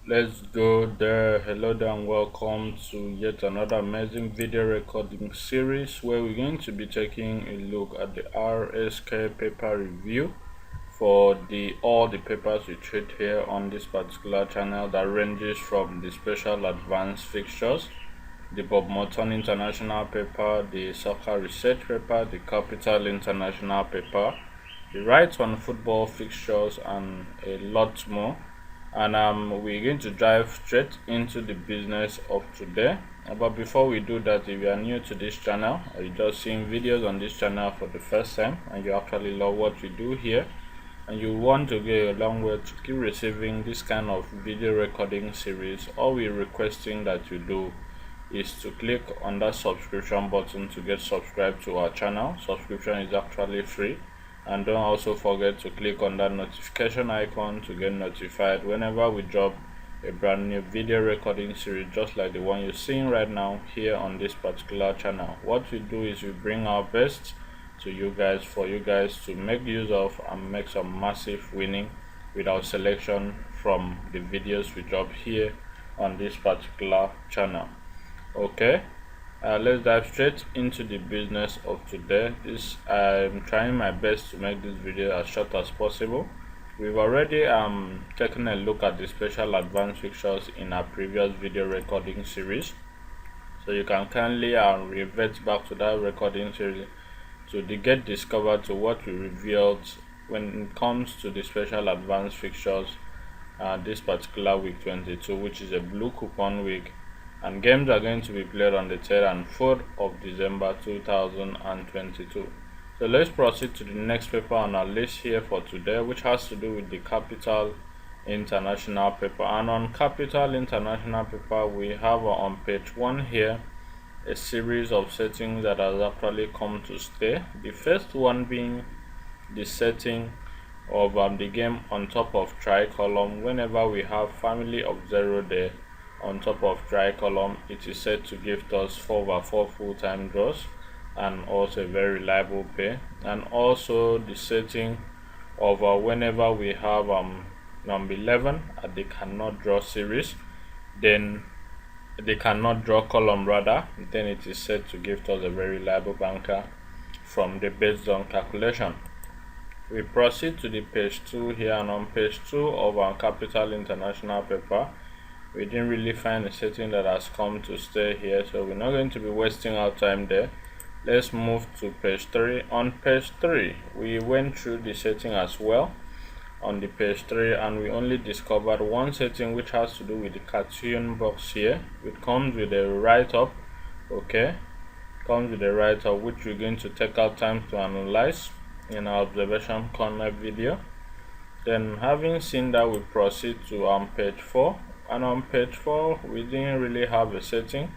Let's go there. Hello there and welcome to yet another amazing video recording series where we're going to be taking a look at the RSK paper review for all the papers we treat here on this particular channel, that ranges from the special advanced fixtures, the Bob Morton International paper, the soccer research paper, the Capital International paper, the rights on football fixtures, and a lot more. And we're going to dive straight into the business of today. But before we do that, if you are new to this channel or you're just seeing videos on this channel for the first time and you actually love what we do here and you want to go a long way to keep receiving this kind of video recording series, all we're requesting that you do is to click on that subscription button to get subscribed to our channel. Subscription is actually free, and don't also forget to click on that notification icon to get notified whenever we drop a brand new video recording series just like the one you're seeing right now here on this particular channel. What we do is we bring our best to you guys for you guys to make use of and make some massive winning with our selection from the videos we drop here on this particular channel. Okay, let's dive straight into the business of today. I'm trying my best to make this video as short as possible. We've already taken a look at the special advanced fixtures in our previous video recording series, so you can kindly revert back to that recording series to get discovered to what we revealed when it comes to the special advanced fixtures this particular week 22, which is a blue coupon week, and games are going to be played on the 3rd and 4th of December 2022. So let's proceed to the next paper on our list here for today, which has to do with the Capital International paper. And on Capital International paper, we have on page 1 here a series of settings that has actually come to stay. The first one being the setting of the game on top of tricolumn. Whenever we have family of 0 there on top of tricolumn, it is set to give us 4/4 full-time draws and also a very reliable pay. And also the setting of whenever we have number 11 at the cannot draw series, then they cannot draw column rather, then it is set to give us a very reliable banker from the based on calculation. We proceed to the page 2 here, and on page 2 of our Capital International paper, we didn't really find a setting that has come to stay here, so we're not going to be wasting our time there. Let's move to page 3. On page 3, we went through the setting as well on the page 3, and we only discovered one setting, which has to do with the cartoon box here. It comes with a write-up. Okay, comes with a write-up which we're going to take our time to analyze in our observation corner video. Then, having seen that, we proceed to page 4. And on page 4, we didn't really have a setting,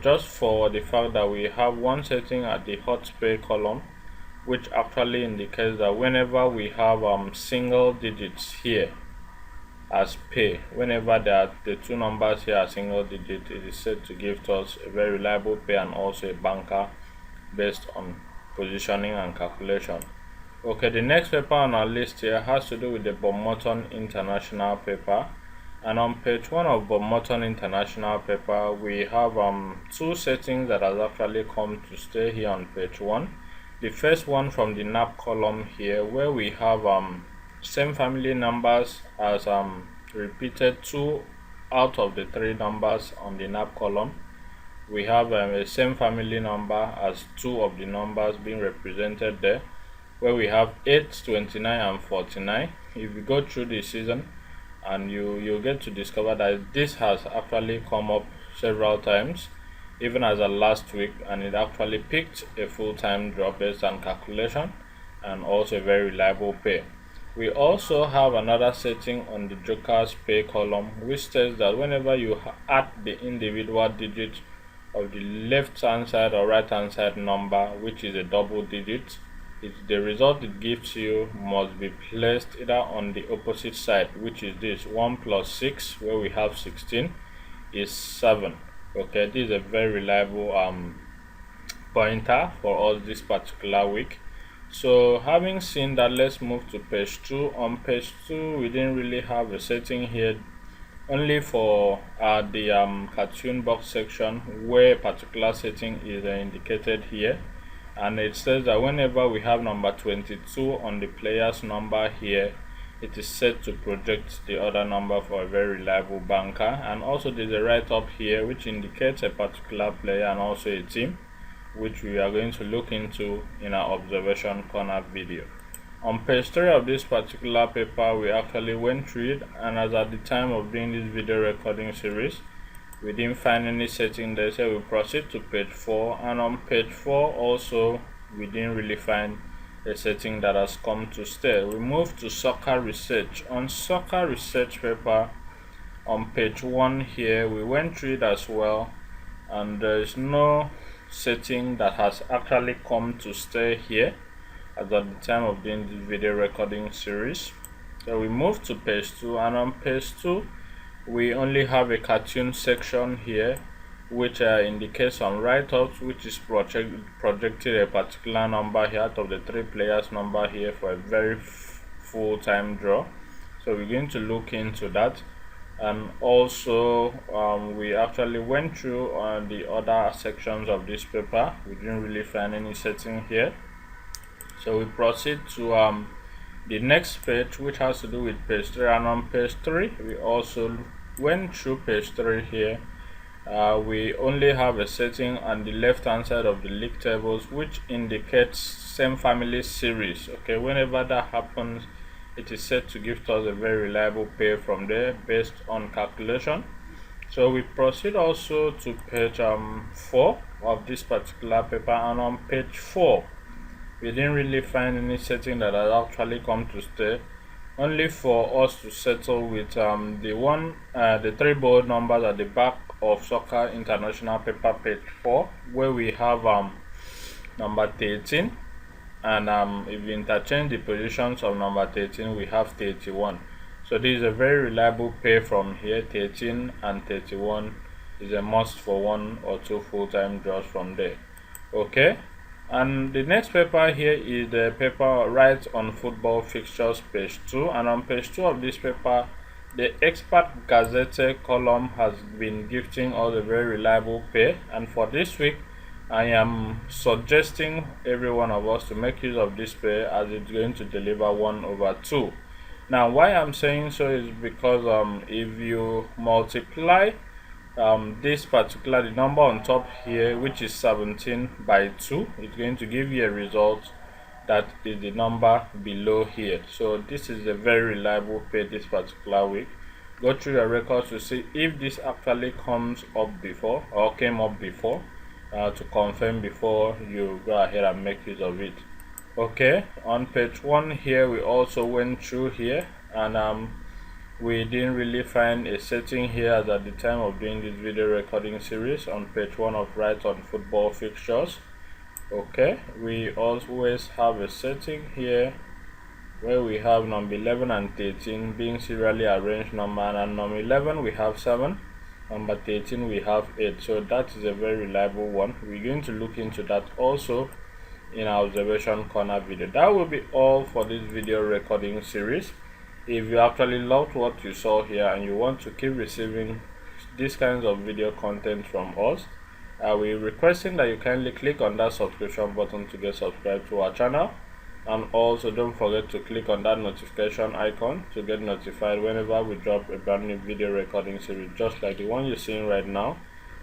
just for the fact that we have one setting at the hot pay column, which actually indicates that whenever we have single digits here as pay, whenever the two numbers here are single digit, it is set to give us a very reliable pay and also a banker based on positioning and calculation. Okay, the next paper on our list here has to do with the Bob Morton International paper. And on page 1 of Bob Morton International paper, we have two settings that has actually come to stay here on page 1. The first one from the NAP column here, where we have same family numbers as repeated 2 out of the 3 numbers on the NAP column. We have a same family number as 2 of the numbers being represented there, where we have 8, 29 and 49. If you go through the season, and you'll get to discover that this has actually come up several times, even as a last week, and it actually picked a full-time draw based on calculation and also a very reliable pay. We also have another setting on the Joker's pay column, which states that whenever you add the individual digit of the left hand side or right hand side number, which is a double digit, the result it gives you must be placed either on the opposite side, which is this 1 plus 6, where we have 16 is 7. Okay, this is a very reliable pointer for us this particular week. So having seen that, let's move to page 2. On page 2, we didn't really have a setting here only for the cartoon box section where a particular setting is indicated here, and it says that whenever we have number 22 on the player's number here, it is set to project the other number for a very reliable banker. And also there's a write-up here which indicates a particular player and also a team, which we are going to look into in our observation corner video. On page 3 of this particular paper, we actually went through it, and as at the time of doing this video recording series, we didn't find any setting there, so we proceed to page 4, and on page 4 also we didn't really find a setting that has come to stay. We move to soccer research. On soccer research paper, on page 1 here, we went through it as well, and there is no setting that has actually come to stay here as at the time of doing this video recording series. So we move to page 2, and on page 2 we only have a cartoon section here which indicates some write-ups, which is projected a particular number here out of the 3 players number here for a very full-time draw. So we're going to look into that. And also we actually went through the other sections of this paper. We didn't really find any setting here, so we proceed to the next page, which has to do with page 3. And on page 3 we also went through page 3 here. We only have a setting on the left hand side of the league tables which indicates same family series. Okay, whenever that happens, it is set to give us a very reliable pair from there based on calculation. So we proceed also to page 4 of this particular paper, and on page 4 we didn't really find any setting that has actually come to stay, only for us to settle with the 3 bold numbers at the back of Soccer International paper, page 4, where we have number 13, and if we interchange the positions of number 13, we have 31. So this is a very reliable pair from here. 13 and 31 is a must for 1 or 2 full-time draws from there. Okay, and the next paper here is the paper Right on Football Fixtures, page 2, and on page 2 of this paper, the Expert Gazette column has been gifting us a very reliable pair, and for this week I am suggesting every one of us to make use of this pair, as it's going to deliver 1/2. Now why I'm saying so is because if you multiply this particular, the number on top here, which is 17, by 2, it's going to give you a result that is the number below here. So this is a very reliable pair this particular week. Go through your records to see if this actually comes up before or came up before, to confirm before you go ahead and make use of it. Okay, on page 1 here we also went through here, and we didn't really find a setting here as at the time of doing this video recording series on page 1 of Right on Football Fixtures. Okay, we always have a setting here where we have number 11 and 13 being serially arranged number, and number 11 we have 7, number 13 we have 8. So that is a very reliable one. We're going to look into that also in our observation corner video. That will be all for this video recording series. If you actually loved what you saw here and you want to keep receiving these kinds of video content from us, we're requesting that you kindly click on that subscription button to get subscribed to our channel, and also don't forget to click on that notification icon to get notified whenever we drop a brand new video recording series just like the one you're seeing right now.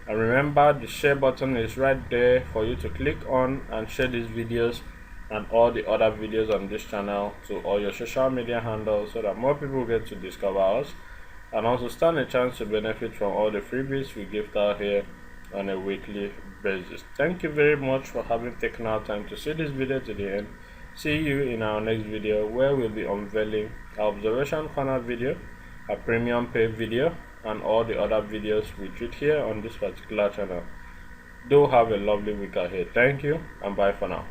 And remember, the share button is right there for you to click on and share these videos and all the other videos on this channel to all your social media handles, so that more people get to discover us and also stand a chance to benefit from all the freebies we give out here on a weekly basis. Thank you very much for having taken our time to see this video to the end. See you in our next video, where we'll be unveiling our observation corner video, a premium pay video, and all the other videos we treat here on this particular channel. Do have a lovely week ahead. Thank you and bye for now.